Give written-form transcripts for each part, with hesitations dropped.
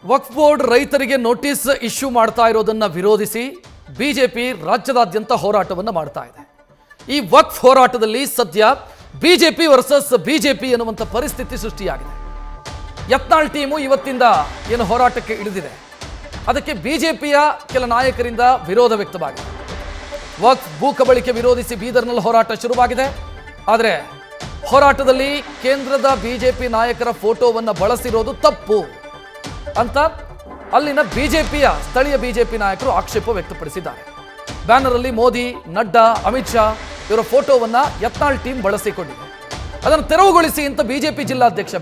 ವಕ್ಫ್ board ರೈತರಿಗೆ notice issue ಮಾಡ್ತಾ ಇರೋದನ್ನ ವಿರೋಧಿಸಿ ಬಿಜೆಪಿ ರಾಜ್ಯದಾದ್ಯಂತ ಹೋರಾಟವನ್ನು ಮಾಡ್ತಾ ಇದೆ. ಈ ವಕ್ಫ್ ಹೋರಾಟದಲ್ಲಿ ಸದ್ಯ ಬಿಜೆಪಿ ವರ್ಸಸ್ ಬಿಜೆಪಿ ಎನ್ನುವಂಥ ಪರಿಸ್ಥಿತಿ ಸೃಷ್ಟಿಯಾಗಿದೆ. ಯತ್ನಾಳ್ ಟೀಮು ಇವತ್ತಿಂದ ಏನು ಹೋರಾಟಕ್ಕೆ ಇಳಿದಿದೆ, ಅದಕ್ಕೆ ಬಿಜೆಪಿಯ ಕೆಲ ನಾಯಕರಿಂದ ವಿರೋಧ ವ್ಯಕ್ತವಾಗಿದೆ. ವಕ್ಫ್ ಭೂ ಕಬಳಿಕೆ ವಿರೋಧಿಸಿ ಬೀದರ್ನಲ್ಲಿ ಹೋರಾಟ ಶುರುವಾಗಿದೆ. ಆದರೆ ಹೋರಾಟದಲ್ಲಿ ಕೇಂದ್ರದ ಬಿಜೆಪಿ ನಾಯಕರ ಫೋಟೋವನ್ನು ಬಳಸಿರೋದು ತಪ್ಪು ಅಂತ ಅಲ್ಲಿನ ಬಿಜೆಪಿಯ ಸ್ಥಳೀಯ ಬಿಜೆಪಿ ನಾಯಕರು ಆಕ್ಷೇಪ ವ್ಯಕ್ತಪಡಿಸಿದ್ದಾರೆ. ಬ್ಯಾನರ್ ಅಲ್ಲಿ ಮೋದಿ, ನಡ್ಡಾ, ಅಮಿತ್ ಶಾ ಇವರ ಫೋಟೋವನ್ನ ಯತ್ನಾಳ್ ಟೀಮ್ ಬಳಸಿಕೊಂಡಿದೆ. ಅದನ್ನು ತೆರವುಗೊಳಿಸಿ ಅಂತ ಬಿಜೆಪಿ ಜಿಲ್ಲಾಧ್ಯಕ್ಷ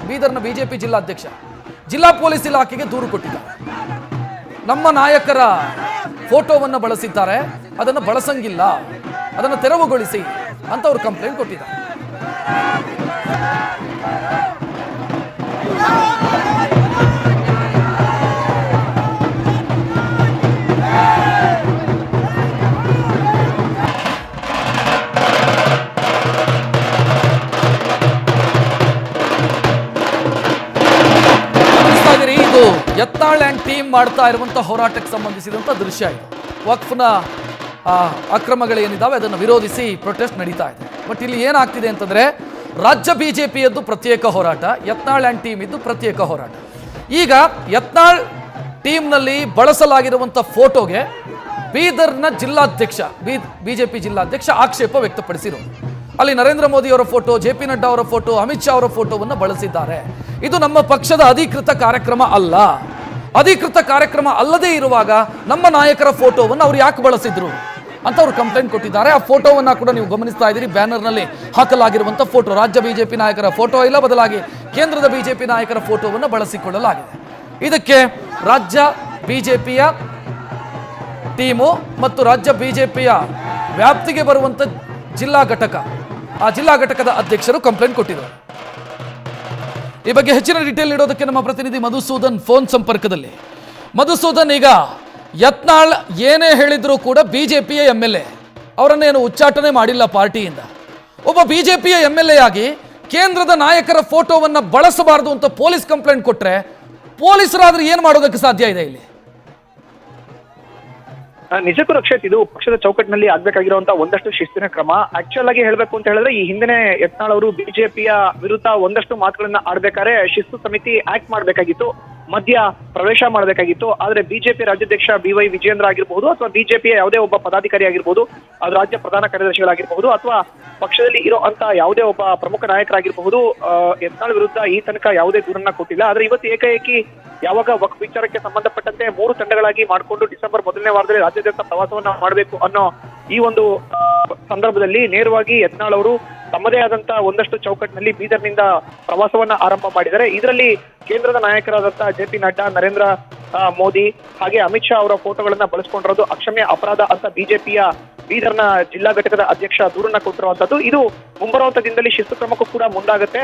ಬೀದರ್ನ ಬಿಜೆಪಿ ಜಿಲ್ಲಾಧ್ಯಕ್ಷ ಜಿಲ್ಲಾ ಪೊಲೀಸ್ ಇಲಾಖೆಗೆ ದೂರು ಕೊಟ್ಟಿದ್ದಾರೆ. ನಮ್ಮ ನಾಯಕರ ಫೋಟೋವನ್ನು ಬಳಸಿದ್ದಾರೆ, ಅದನ್ನು ಬಳಸಂಗಿಲ್ಲ, ಅದನ್ನು ತೆರವುಗೊಳಿಸಿ ಅಂತ ಅವರು ಕಂಪ್ಲೇಂಟ್ ಕೊಟ್ಟಿದ್ದಾರೆ. ಇದು ಯತ್ನಾಳ್ ಅಂಡ್ ಟೀಮ್ ಮಾಡ್ತಾ ಇರುವಂತಹ ಹೋರಾಟಕ್ಕೆ ಸಂಬಂಧಿಸಿದಂತ ದೃಶ್ಯ ಇದು. ವಕ್ಫ್ನ ಅಕ್ರಮಗಳೇನಿದ್ದಾವೆ ಅದನ್ನು ವಿರೋಧಿಸಿ ಪ್ರೊಟೆಸ್ಟ್ ನಡೀತಾ ಇದೆ. ಬಟ್ ಇಲ್ಲಿ ಏನಾಗ್ತಿದೆ ಅಂತಂದ್ರೆ ರಾಜ್ಯ ಬಿಜೆಪಿಯದ್ದು ಪ್ರತ್ಯೇಕ ಹೋರಾಟ, ಯತ್ನಾಳ್ ಅಂಡ್ ಟೀಮ್ ಇದ್ದು ಪ್ರತ್ಯೇಕ ಹೋರಾಟ. ಈಗ ಯತ್ನಾಳ್ ಟೀಮ್ನಲ್ಲಿ ಬಳಸಲಾಗಿರುವಂಥ ಫೋಟೋಗೆ ಬೀದರ್ನ ಜಿಲ್ಲಾಧ್ಯಕ್ಷ ಬಿಜೆಪಿ ಜಿಲ್ಲಾಧ್ಯಕ್ಷ ಆಕ್ಷೇಪ ವ್ಯಕ್ತಪಡಿಸಿರೋದು. ಅಲ್ಲಿ ನರೇಂದ್ರ ಮೋದಿ ಅವರ ಫೋಟೋ, JP ನಡ್ಡಾ ಅವರ ಫೋಟೋ, ಅಮಿತ್ ಶಾ ಅವರ ಫೋಟೋವನ್ನು ಬಳಸಿದ್ದಾರೆ. ಇದು ನಮ್ಮ ಪಕ್ಷದ ಅಧಿಕೃತ ಕಾರ್ಯಕ್ರಮ ಅಲ್ಲ. ಅಧಿಕೃತ ಕಾರ್ಯಕ್ರಮ ಅಲ್ಲದೇ ಇರುವಾಗ ನಮ್ಮ ನಾಯಕರ ಫೋಟೋವನ್ನು ಅವ್ರು ಯಾಕೆ ಬಳಸಿದ್ರು ಅಂತ ಅವರು ಕಂಪ್ಲೇಂಟ್ ಕೊಟ್ಟಿದ್ದಾರೆ. ಆ ಫೋಟೋವನ್ನು ಕೂಡ ನೀವು ಗಮನಿಸ್ತಾ ಇದ್ದೀರಿ. ಬ್ಯಾನರ್ನಲ್ಲಿ ಹಾಕಲಾಗಿರುವಂಥ ಫೋಟೋ ರಾಜ್ಯ ಬಿಜೆಪಿ ನಾಯಕರ ಫೋಟೋ ಇಲ್ಲ, ಬದಲಾಗಿ ಕೇಂದ್ರದ ಬಿಜೆಪಿ ನಾಯಕರ ಫೋಟೋವನ್ನು ಬಳಸಿಕೊಳ್ಳಲಾಗಿದೆ. ಇದಕ್ಕೆ ರಾಜ್ಯ ಬಿಜೆಪಿಯ ಟೀಮು ಮತ್ತು ರಾಜ್ಯ ಬಿಜೆಪಿಯ ವ್ಯಾಪ್ತಿಗೆ ಬರುವಂಥ ಜಿಲ್ಲಾ ಘಟಕ, ಆ ಜಿಲ್ಲಾ ಘಟಕದ ಅಧ್ಯಕ್ಷರು ಕಂಪ್ಲೇಂಟ್ ಕೊಟ್ಟಿದ್ದಾರೆ. ಈ ಬಗ್ಗೆ ಹೆಚ್ಚಿನ ಡೀಟೇಲ್ ನೀಡೋದಕ್ಕೆ ನಮ್ಮ ಪ್ರತಿನಿಧಿ ಮಧುಸೂದನ್ ಫೋನ್ ಸಂಪರ್ಕದಲ್ಲಿ. ಮಧುಸೂದನ್, ಈಗ ಯತ್ನಾಳ್ ಏನೇ ಹೇಳಿದ್ರು ಕೂಡ ಬಿಜೆಪಿಯ MLA, ಅವರನ್ನೇನು ಉಚ್ಚಾಟನೆ ಮಾಡಿಲ್ಲ ಪಾರ್ಟಿಯಿಂದ. ಒಬ್ಬ ಬಿಜೆಪಿಯ MLA ಆಗಿ ಕೇಂದ್ರದ ನಾಯಕರ ಫೋಟೋವನ್ನು ಬಳಸಬಾರದು ಅಂತ ಪೊಲೀಸ್ ಕಂಪ್ಲೇಂಟ್ ಕೊಟ್ರೆ ಪೊಲೀಸರಾದ್ರೆ ಏನು ಮಾಡೋದಕ್ಕೆ ಸಾಧ್ಯ ಇದೆ ಇಲ್ಲಿ? ನಿಜಕ್ಕೂ ರಕ್ಷಿತ್, ಇದು ಪಕ್ಷದ ಚೌಕಟ್ಟಿನಲ್ಲಿ ಆಗ್ಬೇಕಾಗಿರುವಂತಹ ಒಂದಷ್ಟು ಶಿಸ್ತಿನ ಕ್ರಮ. ಆಕ್ಚುಯಲ್ ಆಗಿ ಹೇಳ್ಬೇಕು ಅಂತ ಹೇಳಿದ್ರೆ, ಈ ಹಿಂದಿನ ಯತ್ನಾಳ್ ಅವರು ಬಿಜೆಪಿಯ ವಿರುದ್ಧ ಒಂದಷ್ಟು ಮಾತುಗಳನ್ನ ಆಡ್ಬೇಕಾದ್ರೆ ಶಿಸ್ತು ಸಮಿತಿ ಆಕ್ಟ್ ಮಾಡ್ಬೇಕಾಗಿತ್ತು, ಮಧ್ಯ ಪ್ರವೇಶ ಮಾಡಬೇಕಾಗಿತ್ತು. ಆದ್ರೆ ಬಿಜೆಪಿ ರಾಜ್ಯಾಧ್ಯಕ್ಷ BY ವಿಜಯೇಂದ್ರ ಆಗಿರ್ಬಹುದು, ಅಥವಾ ಬಿಜೆಪಿಯ ಯಾವುದೇ ಒಬ್ಬ ಪದಾಧಿಕಾರಿ ಆಗಿರ್ಬೋದು, ಅದು ರಾಜ್ಯ ಪ್ರಧಾನ ಕಾರ್ಯದರ್ಶಿಗಳಾಗಿರ್ಬಹುದು, ಅಥವಾ ಪಕ್ಷದಲ್ಲಿ ಇರೋ ಅಂತ ಯಾವುದೇ ಒಬ್ಬ ಪ್ರಮುಖ ನಾಯಕರಾಗಿರ್ಬಹುದು, ಯತ್ನಾಳ್ ವಿರುದ್ಧ ಈ ತನಕ ಯಾವುದೇ ದೂರನ್ನ ಕೊಟ್ಟಿಲ್ಲ. ಆದ್ರೆ ಇವತ್ತು ಏಕಾಏಕಿ ಯಾವಾಗ ವಕ್ಫ್ ವಿಚಾರಕ್ಕೆ ಸಂಬಂಧಪಟ್ಟಂತೆ 3 ತಂಡಗಳಾಗಿ ಮಾಡಿಕೊಂಡು ಡಿಸೆಂಬರ್ ಮೊದಲನೇ ವಾರದಲ್ಲಿ ರಾಜ್ಯಾದ್ಯಂತ ಪ್ರವಾಸವನ್ನ ಮಾಡಬೇಕು ಅನ್ನೋ ಈ ಒಂದು ಸಂದರ್ಭದಲ್ಲಿ ನೇರವಾಗಿ ಯತ್ನಾಳ್ ಅವರು ತಮ್ಮದೇ ಆದಂತ ಒಂದಷ್ಟು ಚೌಕಟ್ಟಿನಲ್ಲಿ ಬೀದರ್ನಿಂದ ಪ್ರವಾಸವನ್ನ ಆರಂಭ ಮಾಡಿದ್ದಾರೆ. ಇದರಲ್ಲಿ ಕೇಂದ್ರದ ನಾಯಕರಾದಂತಹ JP ನಡ್ಡಾ, ನರೇಂದ್ರ ಮೋದಿ ಹಾಗೆ ಅಮಿತ್ ಶಾ ಅವರ ಫೋಟೋಗಳನ್ನ ಬಳಸ್ಕೊಂಡಿರೋದು ಅಕ್ಷಮ್ಯ ಅಪರಾಧ ಅಂತ ಬಿಜೆಪಿಯ ಬೀದರ್ನ ಜಿಲ್ಲಾ ಘಟಕದ ಅಧ್ಯಕ್ಷ ದೂರನ್ನ ಕೊಟ್ಟಿರುವಂತದ್ದು. ಇದು ಮುಂಬರುವಂತ ದಿನದಲ್ಲಿ ಶಿಸ್ತು ಕ್ರಮಕ್ಕೂ ಕೂಡ ಮುಂದಾಗುತ್ತೆ,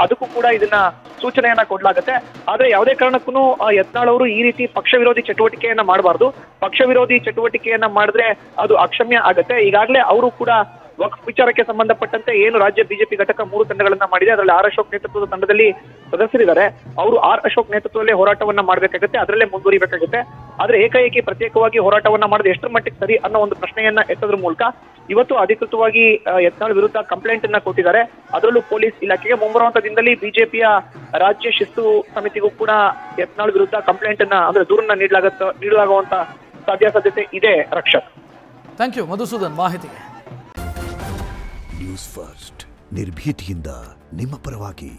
ಅದಕ್ಕೂ ಕೂಡ ಇದನ್ನ ಸೂಚನೆಯನ್ನ ಕೊಡ್ಲಾಗತ್ತೆ. ಆದ್ರೆ ಯಾವುದೇ ಕಾರಣಕ್ಕೂ ಯತ್ನಾಳ್ ಅವರು ಈ ರೀತಿ ಪಕ್ಷ ವಿರೋಧಿ ಚಟುವಟಿಕೆಯನ್ನ ಮಾಡಬಾರ್ದು. ಪಕ್ಷ ವಿರೋಧಿ ಚಟುವಟಿಕೆಯನ್ನ ಮಾಡಿದ್ರೆ ಅದು ಅಕ್ಷಮ್ಯ ಆಗತ್ತೆ. ಈಗಾಗಲೇ ಅವರು ಕೂಡ ವಕ್ಫ್ ವಿಚಾರಕ್ಕೆ ಸಂಬಂಧಪಟ್ಟಂತೆ ಏನು ರಾಜ್ಯ ಬಿಜೆಪಿ ಘಟಕ 3 ತಂಡಗಳನ್ನ ಮಾಡಿದೆ, ಅದರಲ್ಲಿ R ಅಶೋಕ್ ನೇತೃತ್ವದ ತಂಡದಲ್ಲಿ ಸದಸ್ಯರಿದ್ದಾರೆ. ಅವರು R ಅಶೋಕ್ ನೇತೃತ್ವದಲ್ಲೇ ಹೋರಾಟವನ್ನ ಮಾಡ್ಬೇಕಾಗುತ್ತೆ, ಅದರಲ್ಲೇ ಮುಂದುವರಿಬೇಕಾಗುತ್ತೆ. ಆದ್ರೆ ಏಕಾಏಕಿ ಪ್ರತ್ಯೇಕವಾಗಿ ಹೋರಾಟವನ್ನ ಮಾಡೋದು ಎಷ್ಟರ ಮಟ್ಟಿಗೆ ಸರಿ ಅನ್ನೋ ಒಂದು ಪ್ರಶ್ನೆಯನ್ನ ಎತ್ತೋದ್ರ ಮೂಲಕ ಇವತ್ತು ಅಧಿಕೃತವಾಗಿ ಯತ್ನಾಳ್ ವಿರುದ್ಧ ಕಂಪ್ಲೇಂಟ್ ಅನ್ನ ಕೊಟ್ಟಿದ್ದಾರೆ. ಅದರಲ್ಲೂ ಪೊಲೀಸ್ ಇಲಾಖೆಗೆ. ಮುಂಬರುವಂತ ದಿನದಲ್ಲಿ ಬಿಜೆಪಿಯ ರಾಜ್ಯ ಶಿಸ್ತು ಸಮಿತಿಗೂ ಕೂಡ ಯತ್ನಾಳ್ ವಿರುದ್ಧ ಕಂಪ್ಲೇಂಟ್ ಅನ್ನ ಅಂದ್ರೆ ದೂರನ್ನ ನೀಡಲಾಗುವಂತ ಸಾಧ್ಯತೆ ಇದೆ. ರಕ್ಷಕ್, ಥ್ಯಾಂಕ್ ಯು ಮಧುಸೂದನ್ ಮಾಹಿತಿಗೆ. ನ್ಯೂಸ್ ಫಸ್ಟ್ ನಿರ್ಭೀತಿಯಿಂದ ನಿಮ್ಮ ಪರವಾಗಿ.